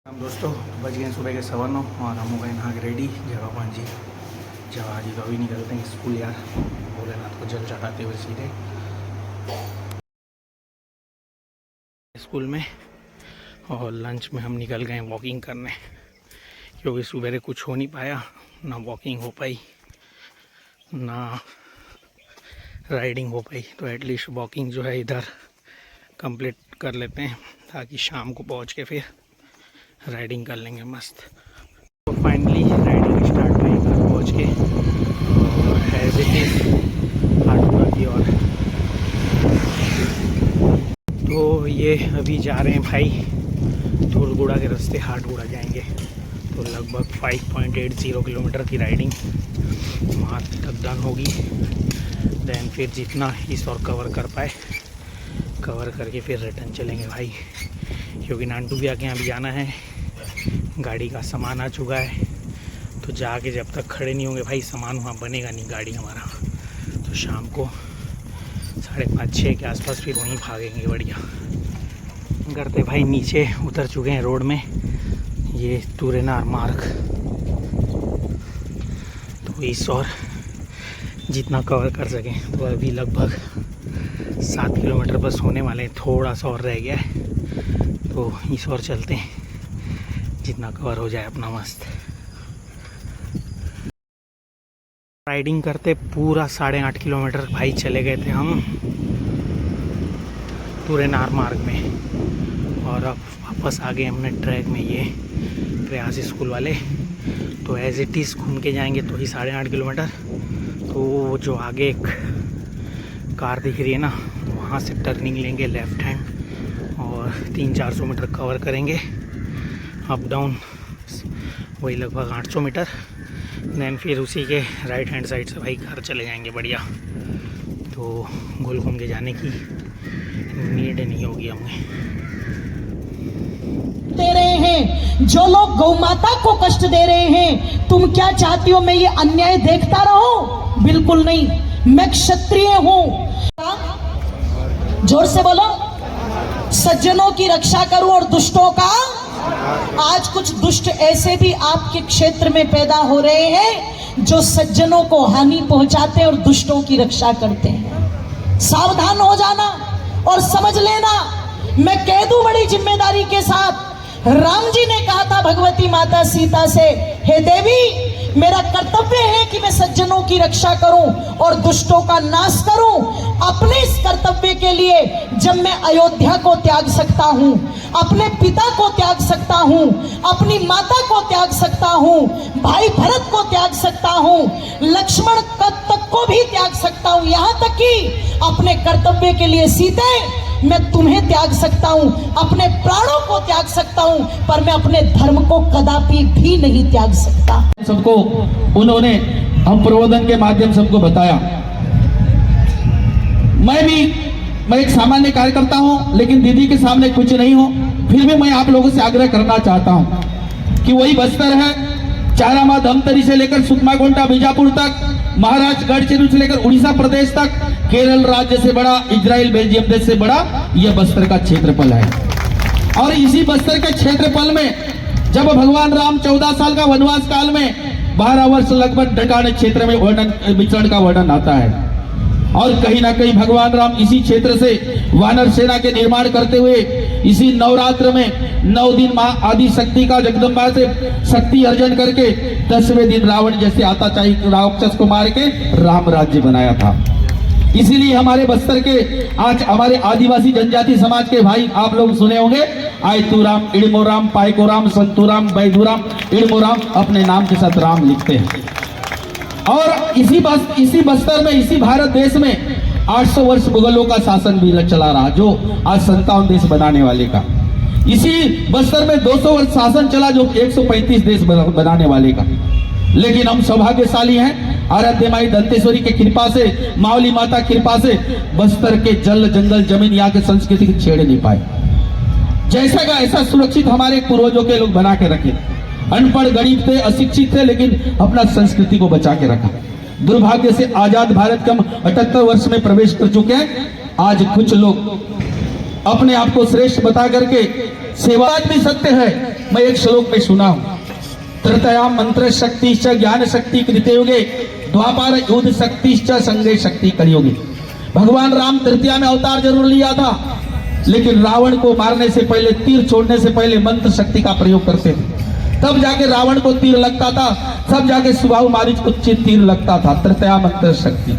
हम दोस्तों बज गए सुबह के 9:15 और हम हो गए नहा के रेडी। जवाबान जी तो अभी निकलते हैं स्कूल यार, भोलेनाथ को जल चढ़ाते हुए सीधे स्कूल में। और लंच में हम निकल गए वॉकिंग करने, क्योंकि सुबह कुछ हो नहीं पाया, ना वॉकिंग हो पाई ना राइडिंग हो पाई। तो एटलीस्ट वॉकिंग जो है इधर कंप्लीट कर लेते हैं, ताकि शाम को पहुंच के फिर राइडिंग कर लेंगे मस्त। तो फाइनली राइडिंग स्टार्ट हुई घर पहुँच के, और एज इट इज़ हाटगोड़ा की ओर। तो ये अभी जा रहे हैं भाई धूलगुड़ा के रास्ते, हाटगोड़ा जाएंगे। तो लगभग 5.80 किलोमीटर की राइडिंग वहाँ तक डन होगी। देन फिर जितना इस और कवर कर पाए कवर करके फिर रिटर्न चलेंगे भाई, क्योंकि नांटू भैया के यहाँ भी जाना है। गाड़ी का सामान आ चुका है, तो जाके जब तक खड़े नहीं होंगे भाई सामान वहाँ बनेगा नहीं गाड़ी हमारा। तो शाम को 5:30-6 के आसपास फिर वहीं भागेंगे बढ़िया करते भाई। नीचे उतर चुके हैं रोड में, ये तुरेनार मार्ग। तो इस और जितना कवर कर सकें। तो अभी लगभग 7 किलोमीटर बस होने वाले हैं, थोड़ा सा और रह गया है। तो इस और चलते हैं, जितना कवर हो जाए अपना मस्त। राइडिंग करते पूरा 8.5 किलोमीटर भाई चले गए थे हम तुरेनार मार्ग में, और अब वापस आ गए हमने ट्रैक में, ये प्रयास स्कूल वाले। तो एज इट इज़ घूम के जाएंगे तो ही 8.5 किलोमीटर। तो जो आगे एक कार दिख रही है ना, वहाँ से टर्निंग लेंगे लेफ़्ट हैंड, और 300-400 मीटर कवर करेंगे अप डाउन, वही लगभग 800 मीटर। देन फिर उसी के राइट हैंड साइड से भाई घर चले जाएंगे बढ़िया। तो गोल घूम के जाने की नीड नहीं होगी हमें। दे रहे हैं जो लोग गौ माता को कष्ट दे रहे हैं, तुम क्या चाहती हो मैं ये अन्याय देखता रहूं? बिल्कुल नहीं, मैं क्षत्रिय हूं। जोर से बोलो, सज्जनों की रक्षा करूं और दुष्टों का। आज कुछ दुष्ट ऐसे भी आपके क्षेत्र में पैदा हो रहे हैं जो सज्जनों को हानि पहुंचाते हैं और दुष्टों की रक्षा करते हैं। सावधान हो जाना और समझ लेना। मैं कह दूं बड़ी जिम्मेदारी के साथ, राम जी ने कहा था भगवती माता सीता से, हे देवी मेरा कर्तव्य है कि मैं सज्जनों की रक्षा करूं और दुष्टों का नाश करूं। अपने इस कर्तव्य के लिए जब मैं अयोध्या को त्याग सकता हूं, अपने पिता को त्याग सकता हूं, अपनी माता को त्याग सकता हूं, भाई भरत को त्याग सकता हूं, लक्ष्मण तक को भी त्याग सकता हूं, यहां तक कि अपने कर्तव्य के लिए सीते मैं तुम्हें त्याग सकता हूं, अपने प्राणों को त्याग सकता हूं, पर मैं अपने धर्म को कदापि भी नहीं त्याग सकता। सबको उन्होंने हम प्रबोधन के माध्यम से हमको बताया। मैं एक सामान्य कार्यकर्ता हूं, लेकिन दीदी के सामने कुछ नहीं हूं। फिर भी मैं आप लोगों से आग्रह करना चाहता हूं कि वही बस्तर है, चारामा धमतरी से लेकर सुकमा गोंडा बीजापुर तक, महाराष्ट्र गढ़चिरोली से लेकर उड़ीसा प्रदेश तक, केरल राज्य से बड़ा, इजराइल बेल्जियम देश से बड़ा यह बस्तर का क्षेत्रफल है। और इसी बस्तर के क्षेत्रफल में जब भगवान राम 14 साल का वनवास काल में 12 वर्ष लगभग डकाने क्षेत्र में विचरण का वर्णन आता है। और कहीं ना कहीं भगवान राम इसी क्षेत्र से वानर सेना के निर्माण करते हुए इसी नवरात्र में 9 दिन मां आदि शक्ति का जगदम्बा से शक्ति अर्जन करके 10वें दिन रावण जैसे आताचारी राक्षस को मार के राम राज्य बनाया था। इसीलिए हमारे बस्तर के आज हमारे आदिवासी जनजाति समाज के भाई आप लोग सुने होंगे, आयतुराम, इड़मोराम, पाइकोराम, संतुराम, बैदुराम, इड़मोराम, अपने नाम के साथ राम लिखते हैं। और इसी बस्तर में, इसी भारत देश में 800 वर्ष मुगलों का शासन भी चला रहा, जो आज 57 देश बनाने वाले का। इसी बस्तर में 200 वर्ष शासन चला, जो 135 देश बनाने वाले का। लेकिन हम सौभाग्यशाली हैं, आराध्य माई दंतेश्वरी के कृपा से, मावली माता कृपा से बस्तर के जल जंगल जमीन यहाँ के संस्कृति को छेड़ नहीं पाए। जैसा का ऐसा सुरक्षित हमारे पूर्वजों के लोग बना के रखे। अनपढ़ गरीब थे, अशिक्षित थे, लेकिन अपना संस्कृति को बचा के रखा। दुर्भाग्य से आजाद भारत के हम 78 वर्ष में प्रवेश कर चुके हैं। आज कुछ लोग अपने आप को श्रेष्ठ बता करके सेवा भी सत्य है, मैं एक श्लोक में सुना हूं, तृतया मंत्र शक्ति ज्ञान शक्ति कृते युगे द्वापार युद्ध शक्ति संगे शक्ति कलियुगे। भगवान राम तृतीया में अवतार जरूर लिया था, लेकिन रावण को मारने से पहले, तीर छोड़ने से पहले मंत्र शक्ति का प्रयोग करते थे, तब जाके रावण को तीर लगता था, तब जाके सुबाहु मारीच को तीर लगता था। तृतीया मंत्र शक्ति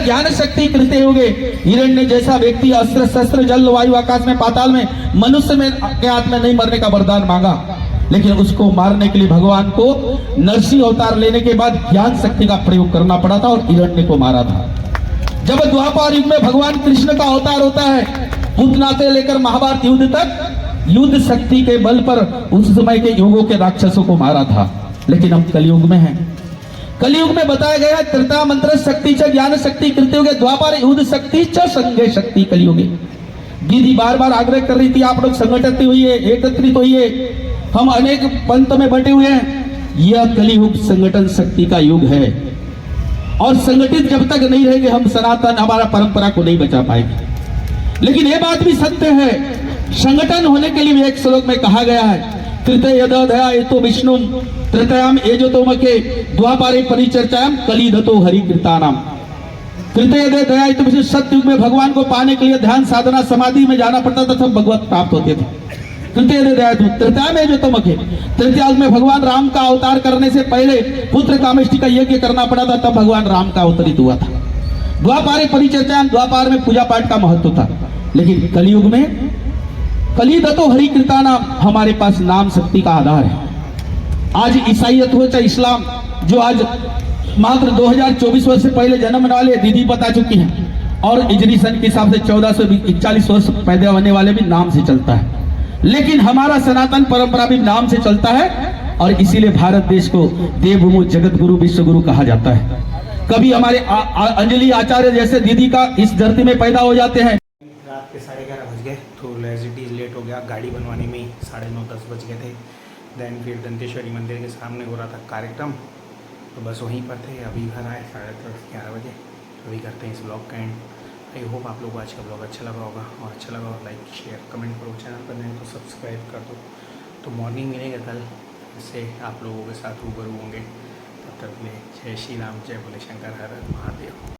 ज्ञान शक्ति कृते हुए। हिरण्य जैसा व्यक्ति अस्त्र शस्त्र जल वायु आकाश में पाताल में मनुष्य में के हाथ में नहीं मरने का वरदान मांगा, लेकिन उसको मारने के लिए भगवान को नरसिंह अवतार लेने के बाद ज्ञान शक्ति का प्रयोग करना पड़ा था और हिरण्य को मारा था। जब द्वापर युग में भगवान कृष्ण का अवतार होता है, पूतना से लेकर महाभारत युद्ध तक युद्ध शक्ति के बल पर उस समय के युगों के राक्षसों को मारा था। लेकिन हम कलयुग में हैं। कलयुग में बताया गया है तृतीया मंत्र शक्ति ज्ञान शक्ति कृत्य युगे द्वापर युद्ध शक्ति संगे शक्ति कलयुगे। दीदी बार बार आग्रह कर रही थी, आप लोग संगठित हुए, एकत्रित होइए, हम अनेक पंथ में बटे हुए हैं। यह कलयुग संगठन शक्ति का युग है और संगठित जब तक नहीं रहेंगे हम सनातन हमारा परंपरा को नहीं बचा पाएंगे। लेकिन यह बात भी सत्य है, संगठन होने के लिए भी एक श्लोक में कहा गया है, तृतीय यदया एतो विष्णु तृतीयाम एजोतोमके द्वापारे परिचर्चायाम कलिधतो हरि कीर्तानाम। तृतीय दया एतो विष्णु, सत्युग में भगवान को पाने के लिए ध्यान साधना समाधि में जाना पड़ता था, तब भगवत प्राप्त होते थे। तृतीय दया तृतीया में एजोतोमके, तृतीया में भगवान राम का अवतार करने से पहले पुत्र कामेष्टि का यज्ञ करना पड़ा था, तब भगवान राम का अवतरित हुआ था। द्वापारे परिचर्चायाम, द्वापार में पूजा पाठ का महत्व था। लेकिन कलयुग में कलिधतो हरि कीर्तानाम, हमारे पास नाम शक्ति का आधार है। आज ईसाईयत हो चाहे इस्लाम, जो आज मात्र 2024 वर्ष से पहले जन्मने वाले दीदी बता चुकी हैं, और इजरी सन के हिसाब से 1441 वर्ष पैदा होने वाले भी नाम से चलता है। लेकिन हमारा सनातन परंपरा भी नाम से चलता है, और इसीलिए भारत देश को देवभूमि जगत गुरु विश्व गुरु कहा जाता है। कभी हमारे अंजलि आचार्य जैसे दीदी का इस धरती में पैदा हो जाते हैं। रात के 11:30 बज गए, तो एज इट इज़ लेट हो गया, गाड़ी बनवाने में 9:30-10 बज गए थे। देन फिर दंतेश्वरी मंदिर के सामने हो रहा था कार्यक्रम, तो बस वहीं पर थे। अभी घर आए 10:30-11 बजे, तो अभी करते हैं इस ब्लॉग का एंड। आई होप आप लोगों को आज का ब्लॉग अच्छा लगा होगा, और अच्छा लगा हो लाइक शेयर कमेंट करो, चैनल पर नहीं तो सब्सक्राइब कर दो। तो मॉर्निंग मिलेगा कल, इससे आप लोगों के साथ रूबरू होंगे। तब तक ले जय श्री राम, जय भोले शंकर, हर हर महादेव।